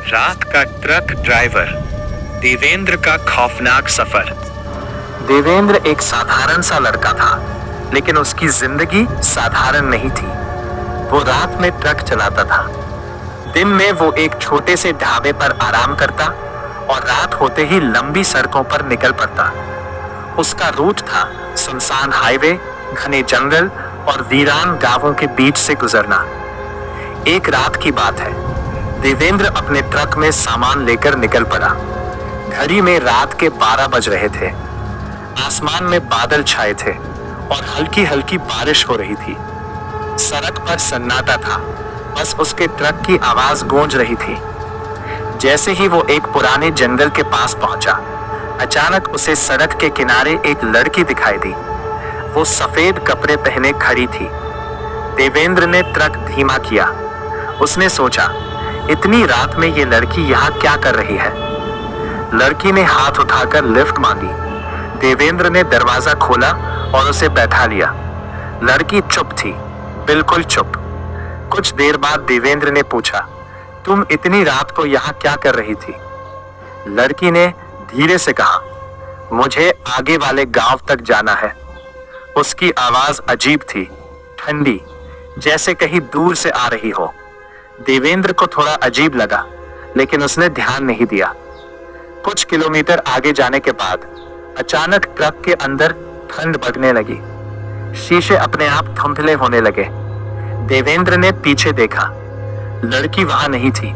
रात का truck driver Devendra का खौफनाक सफर। देवेंद्र एक साधारण सा लड़का था, लेकिन उसकी जिंदगी साधारण नहीं थी। वो रात में ट्रक चलाता था। दिन में वो एक छोटे से ढाबे पर आराम करता और रात होते ही लंबी सड़कों पर निकल पड़ता। उसका रूट था सुनसान हाईवे, घने जंगल और वीरान गांवों के बीच से गुजरना। एक रात की बात है, देवेंद्र अपने ट्रक में सामान लेकर निकल पड़ा। घड़ी में रात के 12 बज रहे थे। आसमान में बादल छाए थे और हल्की हल्की बारिश हो रही थी। सड़क पर सन्नाटा था, बस उसके ट्रक की आवाज गूंज रही थी। जैसे ही वो एक पुराने जंगल के पास पहुंचा, अचानक उसे सड़क के किनारे एक लड़की दिखाई दी। वो सफेद कपड़े पहने खड़ी थी। देवेंद्र ने ट्रक धीमा किया। उसने सोचा, इतनी रात में ये लड़की यहाँ क्या कर रही है। लड़की ने हाथ उठाकर लिफ्ट मांगी। देवेंद्र ने दरवाजा खोला और उसे बैठा लिया। लड़की चुप थी, बिल्कुल चुप। कुछ देर बाद देवेंद्र ने पूछा, तुम इतनी रात को यहाँ क्या कर रही थी। लड़की ने धीरे से कहा, मुझे आगे वाले गांव तक जाना है। उसकी आवाज अजीब थी, ठंडी, जैसे कहीं दूर से आ रही हो। देवेंद्र को थोड़ा अजीब लगा, लेकिन उसने ध्यान नहीं दिया। कुछ किलोमीटर आगे जाने के बाद अचानक ट्रक के अंदर ठंड बढ़ने लगी। शीशे अपने आप धुंधले होने लगे। देवेंद्र ने पीछे देखा, लड़की वहां नहीं थी।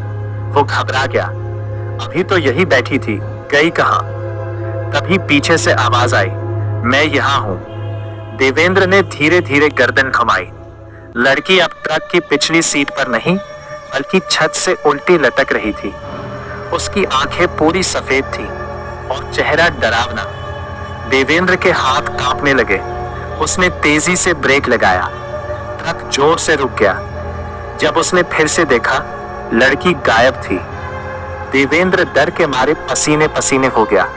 वो घबरा गया। अभी तो यही बैठी थी, गई कहां। तभी पीछे से आवाज आई, मैं यहां हूं। देवेंद्र ने धीरे धीरे गर्दन घुमाई। लड़की अब ट्रक की पिछली सीट पर नहीं, बल्कि छत से उल्टी लटक रही थी। उसकी आंखें पूरी सफेद थी और चेहरा डरावना। देवेंद्र के हाथ कांपने लगे। उसने तेजी से ब्रेक लगाया। ट्रक जोर से रुक गया। जब उसने फिर से देखा, लड़की गायब थी। देवेंद्र डर के मारे पसीने पसीने हो गया।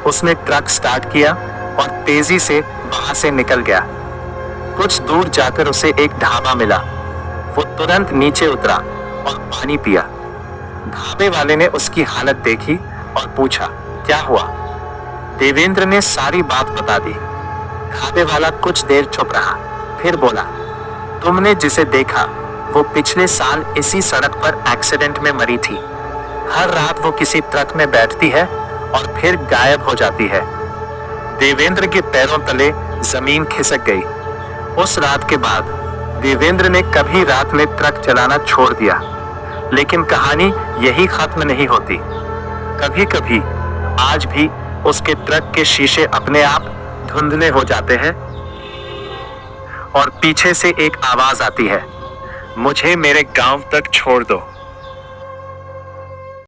उसने ट्रक स्टार्ट किया और तेजी से वहां से निकल गया। कुछ दूर जाकर उसे एक ढाबा मिला। वो तुरंत नीचे उतरा और पानी पिया। ढाबे वाले ने उसकी हालत देखी और पूछा, क्या हुआ। देवेंद्र ने सारी बात बता दी। ढाबे वाला कुछ देर चुप रहा, फिर बोला, तुमने जिसे देखा वो पिछले साल इसी सड़क पर एक्सीडेंट में मरी थी। हर रात वो किसी ट्रक में बैठती है और फिर गायब हो जाती है। देवेंद्र के पैरों तले जमीन खिसक गई। उस रात के बाद देवेंद्र ने कभी रात में ट्रक चलाना छोड़ दिया। लेकिन कहानी यही खत्म नहीं होती। कभी कभी आज भी उसके ट्रक के शीशे अपने आप धुंधले हो जाते हैं और पीछे से एक आवाज आती है, मुझे मेरे गांव तक छोड़ दो।